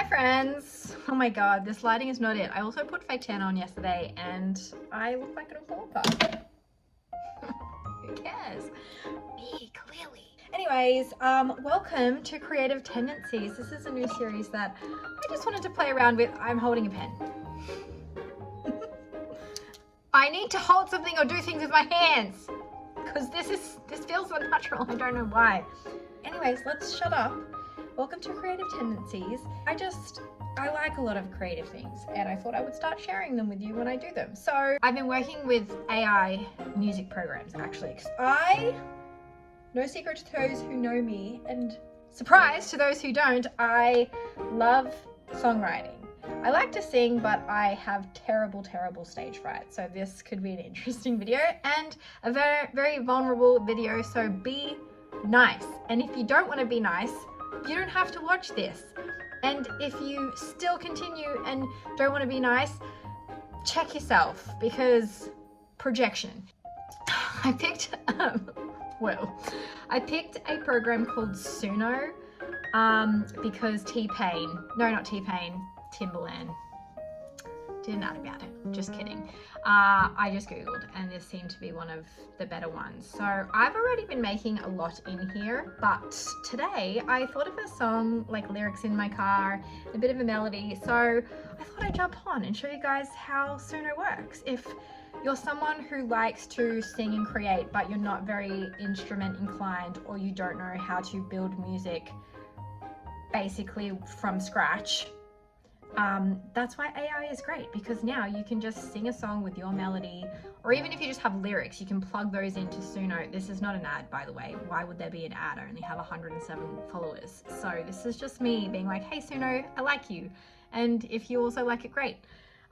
friends. Oh my god, this lighting is not it. I also put fake tan on yesterday and I look like an Apollo. Who cares? Me, clearly. Anyways, welcome to Creative Tendencies. This is a new series that I just wanted to play around with. I'm holding a pen. I need to hold something or do things with my hands because this feels unnatural. I don't know why. Anyways, let's shut up. Welcome to Creative Tendencies. I like a lot of creative things and I thought I would start sharing them with you when I do them. So I've been working with AI music programs actually. No secret to those who know me, and surprise to those who don't, I love songwriting. I like to sing, but I have terrible stage fright. So this could be an interesting video and a very, very vulnerable video. So be nice. And if you don't want to be nice, you don't have to watch this. And if you still continue and don't want to be nice, check yourself because projection. I picked a program called Suno because Timbaland didn't add about it, just kidding. I just googled and this seemed to be one of the better ones. So I've already been making a lot in here, but today I thought of a song, like lyrics in my car, a bit of a melody. So I thought I'd jump on and show you guys how Suno works. If you're someone who likes to sing and create, but you're not very instrument inclined, or you don't know how to build music basically from scratch, that's why AI is great, because now you can just sing a song with your melody, or even if you just have lyrics, you can plug those into Suno. This is not an ad, by the way. Why would there be an ad? I only have 107 followers. So this is just me being like, hey Suno, I like you. And if you also like it, great.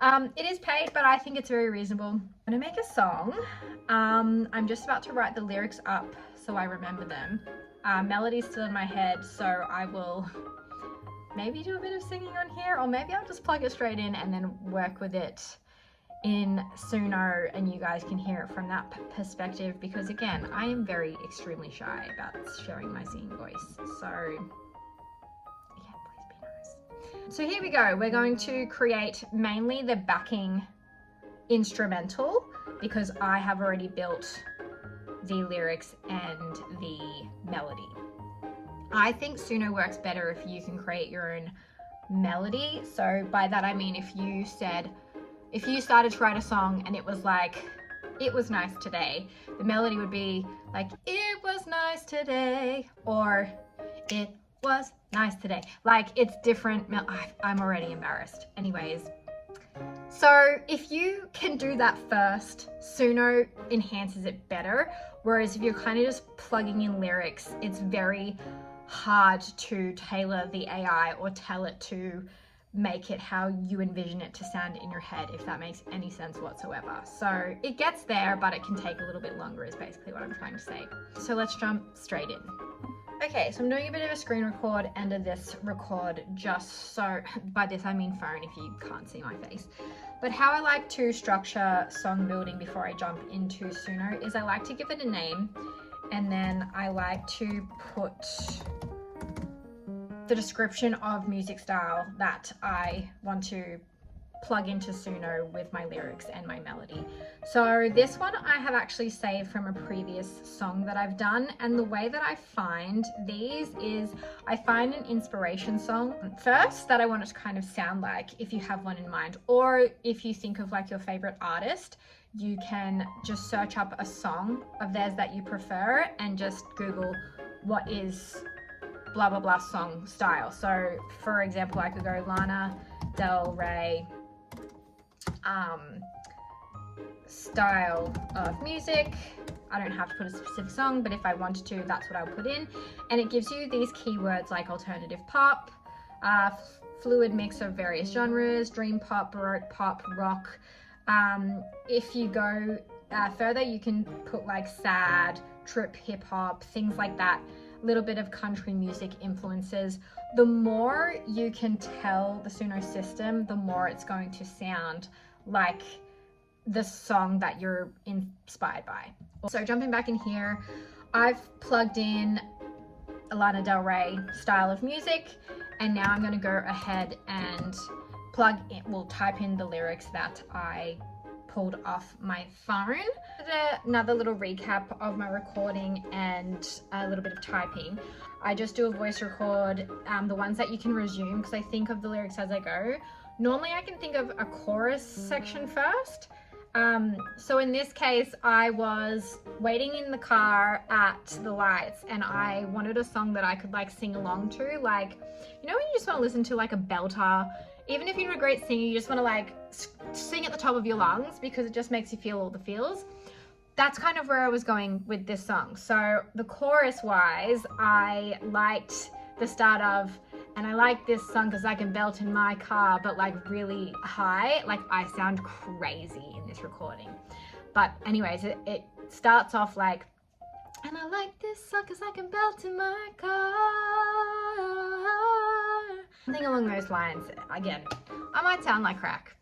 It is paid, but I think it's very reasonable. I'm gonna make a song. I'm just about to write the lyrics up so I remember them. Melody's still in my head, so I will maybe do a bit of singing on here, or maybe I'll just plug it straight in and then work with it in Suno and you guys can hear it from that perspective, because again, I am very extremely shy about sharing my singing voice. So yeah, please be nice. So here we go. We're going to create mainly the backing instrumental because I have already built the lyrics and the melody. I think Suno works better if you can create your own melody. So by that I mean if you started to write a song and it was like, it was nice today, the melody would be like, it was nice today, or it was nice today. Like, it's different. I'm already embarrassed. Anyways, so if you can do that first, Suno enhances it better. Whereas if you're kind of just plugging in lyrics, it's very hard to tailor the AI or tell it to make it how you envision it to sound in your head, if that makes any sense whatsoever. So it gets there, but it can take a little bit longer is basically what I'm trying to say. So let's jump straight in. Okay, so I'm doing a bit of a screen record and this record, just so, by this I mean phone if you can't see my face. But how I like to structure song building before I jump into Suno is I like to give it a name, and then I like to put the description of music style that I want to plug into Suno with my lyrics and my melody. So this one I have actually saved from a previous song that I've done, and the way that I find these is I find an inspiration song first that I want it to kind of sound like, if you have one in mind, or if you think of like your favorite artist, you can just search up a song of theirs that you prefer and just Google what is blah blah blah song style. So for example, I could go Lana Del Rey style of music. I don't have to put a specific song, but if I wanted to, that's what I'll put in. And it gives you these keywords like alternative pop, fluid mix of various genres, dream pop, baroque pop, rock. If you go further, you can put like sad, trip hip hop, things like that, a little bit of country music influences. The more you can tell the Suno system, the more it's going to sound like the song that you're inspired by. So jumping back in here, I've plugged in a Lana Del Rey style of music, And now I'm going to go ahead and type in the lyrics that I pulled off my phone. Another little recap of my recording and a little bit of typing. I just do a voice record, the ones that you can resume, because I think of the lyrics as I go. Normally I can think of a chorus section first. So in this case, I was waiting in the car at the lights and I wanted a song that I could like sing along to. Like, you know when you just want to listen to like a belter, even if you're a great singer, you just want to like sing at the top of your lungs because it just makes you feel all the feels. That's kind of where I was going with this song. So the chorus wise, I liked the start of, and I like this song because I can belt in my car, but like really high. Like I sound crazy in this recording. But anyways, it starts off like, and I like this song because I can belt in my car. Something along those lines. Again, I might sound like crack.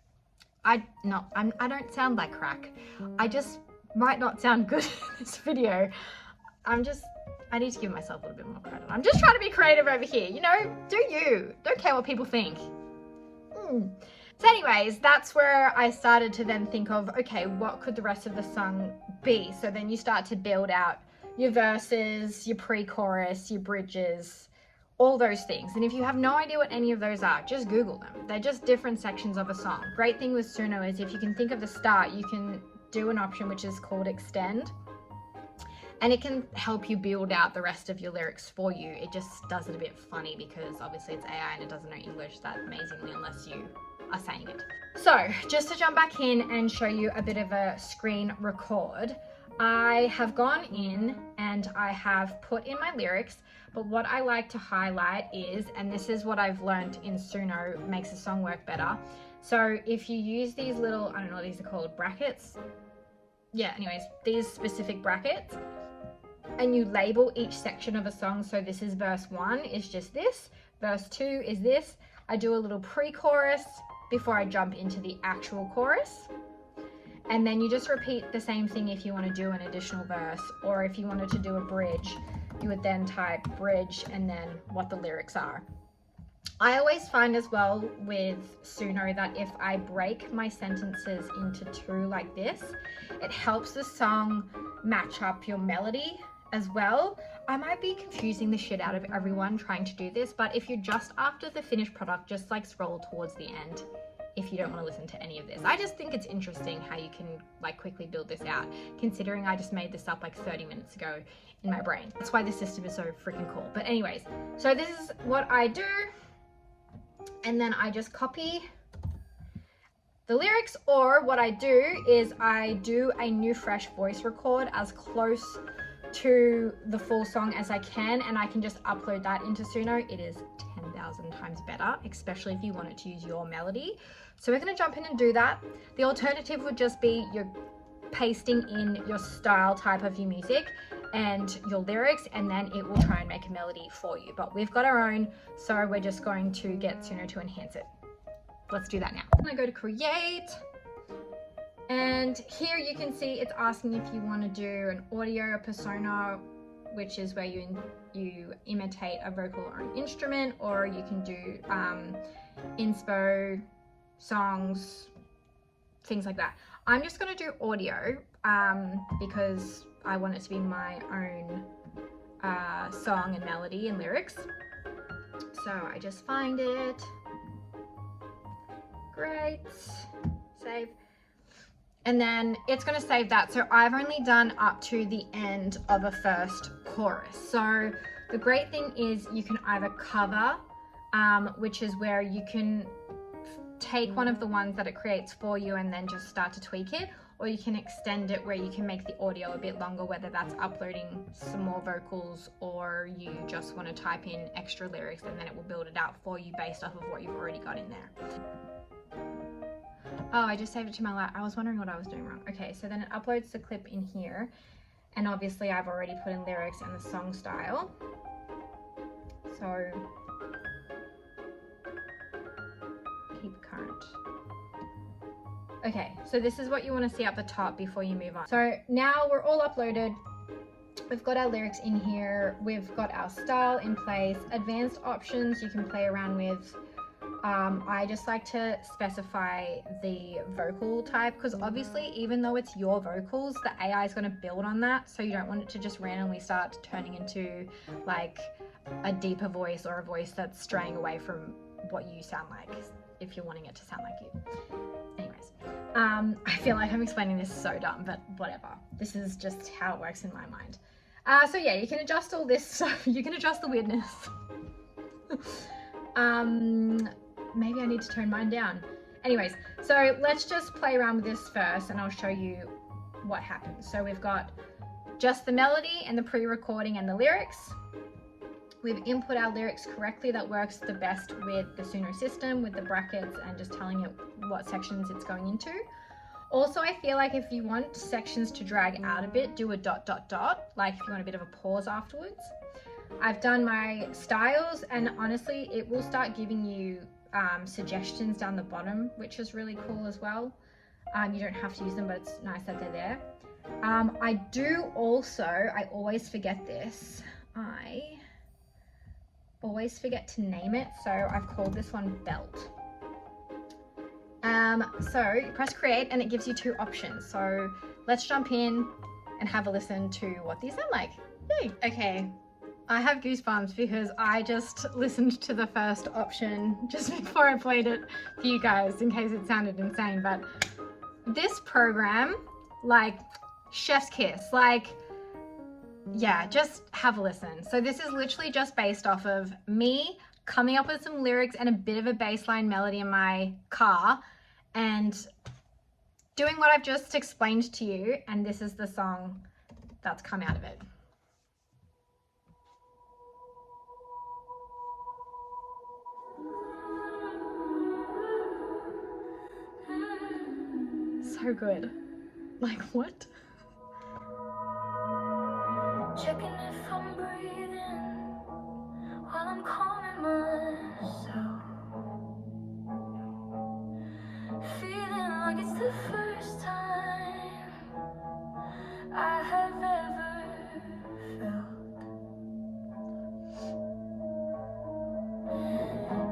I don't sound like crack. I just might not sound good in this video. I need to give myself a little bit more credit. I'm just trying to be creative over here, you know? Do you? Don't care what people think. So anyways, that's where I started to then think of, okay, what could the rest of the song be? So then you start to build out your verses, your pre-chorus, your bridges, all those things. And if you have no idea what any of those are, just Google them. They're just different sections of a song. Great thing with Suno is if you can think of the start, you can do an option which is called extend. And it can help you build out the rest of your lyrics for you. It just does it a bit funny because obviously it's AI and it doesn't know English that amazingly unless you are saying it. So just to jump back in and show you a bit of a screen record, I have gone in and I have put in my lyrics, but what I like to highlight is, and this is what I've learned in Suno, makes the song work better. So if you use these little, I don't know what these are called, brackets. Yeah, anyways, these specific brackets, and you label each section of a song. So this is verse 1 is just this, verse 2 is this. I do a little pre-chorus before I jump into the actual chorus. And then you just repeat the same thing if you want to do an additional verse, or if you wanted to do a bridge, you would then type bridge and then what the lyrics are. I always find as well with Suno that if I break my sentences into two like this, it helps the song match up your melody as well. I might be confusing the shit out of everyone trying to do this, but if you're just after the finished product, just like scroll towards the end if you don't want to listen to any of this. I just think it's interesting how you can like quickly build this out, considering I just made this up like 30 minutes ago in my brain. That's why this system is so freaking cool. But anyways, so this is what I do. And then I just copy the lyrics, or what I do is I do a new fresh voice record as close to the full song as I can, and I can just upload that into Suno. It is 10,000 times better, especially if you want it to use your melody. So we're going to jump in and do that. The alternative would just be you're pasting in your style type of your music and your lyrics, and then it will try and make a melody for you. But we've got our own, so we're just going to get Suno to enhance it. Let's do that now. I'm gonna go to create, and here you can see it's asking if you want to do an audio persona, which is where you imitate a vocal or an instrument, or you can do inspo, songs, things like that. I'm just going to do audio because I want it to be my own song and melody and lyrics. So I just find it. Great. Save. And then it's going to save that. So I've only done up to the end of a first chorus. So the great thing is you can either cover, which is where you can take one of the ones that it creates for you and then just start to tweak it, or you can extend it where you can make the audio a bit longer, whether that's uploading some more vocals or you just want to type in extra lyrics and then it will build it out for you based off of what you've already got in there. Oh, I just saved it to my lap. I was wondering what I was doing wrong. Okay, so then it uploads the clip in here, and obviously I've already put in lyrics and the song style. So keep current. Okay, so this is what you want to see up the top before you move on. So now we're all uploaded. we've got our lyrics in here, we've got our style in place, advanced options you can play around with. I just like to specify the vocal type, because obviously even though it's your vocals, the AI is going to build on that, so you don't want it to just randomly start turning into like a deeper voice or a voice that's straying away from what you sound like, if you're wanting it to sound like you. Anyways, I feel like I'm explaining this so dumb, but whatever. This is just how it works in my mind. So yeah, you can adjust all this stuff. You can adjust the weirdness. Maybe I need to tone mine down. Anyways, so let's just play around with this first and I'll show you what happens. So we've got just the melody and the pre-recording and the lyrics. We've input our lyrics correctly. That works the best with the Suno system, with the brackets and just telling it what sections it's going into. Also, I feel like if you want sections to drag out a bit, do a ... like if you want a bit of a pause afterwards. I've done my styles, and honestly, it will start giving you suggestions down the bottom, which is really cool as well. You don't have to use them, but it's nice that they're there. I do also, I always forget this, I always forget to name it, so I've called this one belt. So you press create and it gives you two options. So let's jump in and have a listen to what these sound like. Yay! Okay, I have goosebumps because I just listened to the first option just before I played it for you guys in case it sounded insane, but this program, like, chef's kiss, like, yeah, just have a listen. So this is literally just based off of me coming up with some lyrics and a bit of a bassline melody in my car and doing what I've just explained to you, and this is the song that's come out of it. So good. Like, what? Checking if I'm breathing while I'm calming myself. Feeling like it's the first time I have ever felt.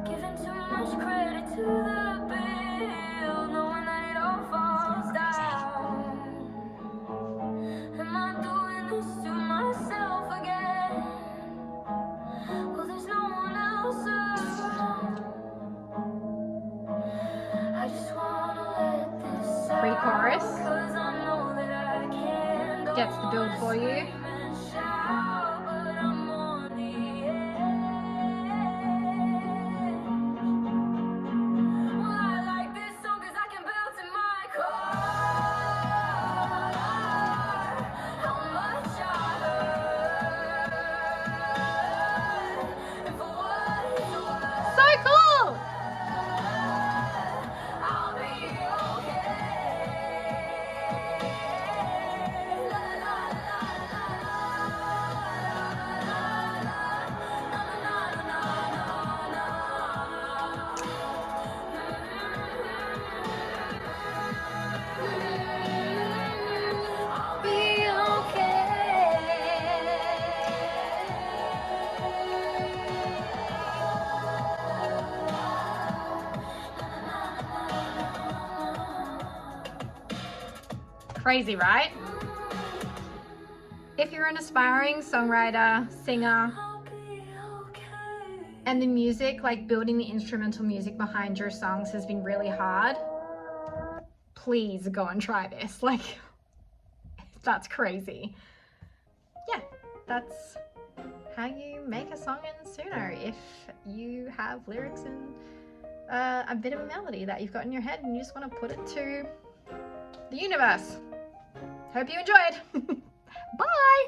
Giving too much credit to the bill, knowing that it all falls down. Am I doing this to myself again? Well, there's no one else around. I just wanna let this out, Pre-chorus 'cause I know that I can. gets the build for you. Scream and shout, but I'm on the edge. Well, I like this song 'cause I can bounce in my car. How much I hurt, and for what it's worth, So cool! I'll be okay. La, la, la, la, I'll be Crazy, right? If you're an aspiring songwriter, singer, and the music, like building the instrumental music behind your songs has been really hard, please go and try this. Like, that's crazy. Yeah, that's how you make a song in Suno if you have lyrics and a bit of a melody that you've got in your head and you just want to put it to the universe. Hope you enjoyed. Bye!